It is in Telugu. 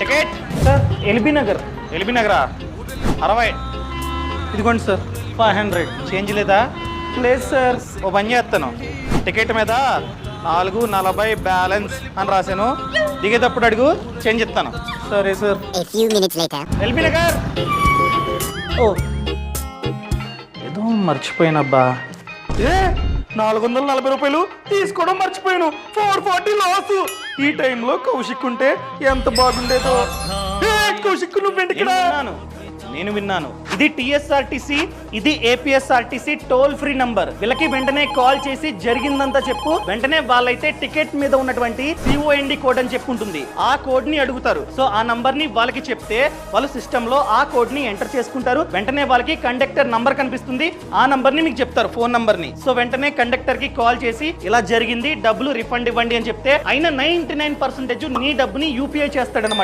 Ticket sir LB Nagar. ఎల్బీ నగరా 60. ఇదిగోండి సార్ 500. చేంజ్ లేదా? లేదు సార్. ఓ పని చేస్తాను, టికెట్ మీద 4.40 బ్యాలెన్స్ అని రాశాను. దిగేటప్పుడు అడుగు, చేంజ్ ఇస్తాను. సరే sir. A few minutes later. LB Nagar. ఓ ఏదో మర్చిపోయినబ్బా. 440 రూపాయలు తీసుకోవడం మర్చిపోయాను. 440 లాస్. ఈ టైంలో కౌశిక్ ఉంటే ఎంత బాగుండేదో. కౌశిక్ నువ్వెందుకు? నేను విన్నాను. ఇది టిఎస్ఆర్టీసీ, ఇది ఏపీఎస్ఆర్టీసీ టోల్ ఫ్రీ నంబర్. వీళ్ళకి వెంటనే కాల్ చేసి జరిగిందంతా చెప్పు. వెంటనే వాళ్ళైతే టికెట్ మీద ఉన్నటువంటి COND కోడ్ అని చెప్పుంటుంది, ఆ కోడ్ ని అడుగుతారు. సో ఆ నంబర్ ని వాళ్ళకి చెప్తే వాళ్ళు సిస్టమ్ లో ఆ కోడ్ ని ఎంటర్ చేసుకుంటారు. వెంటనే వాళ్ళకి కండక్టర్ నంబర్ కనిపిస్తుంది, ఆ నంబర్ ని మీకు చెప్తారు, ఫోన్ నంబర్ ని. సో వెంటనే కండక్టర్ కి కాల్ చేసి ఇలా జరిగింది, డబ్బులు రిఫండ్ ఇవ్వండి అని చెప్తే అయినా 99% నీ డబ్బుని UPI చేస్తాడనమాట.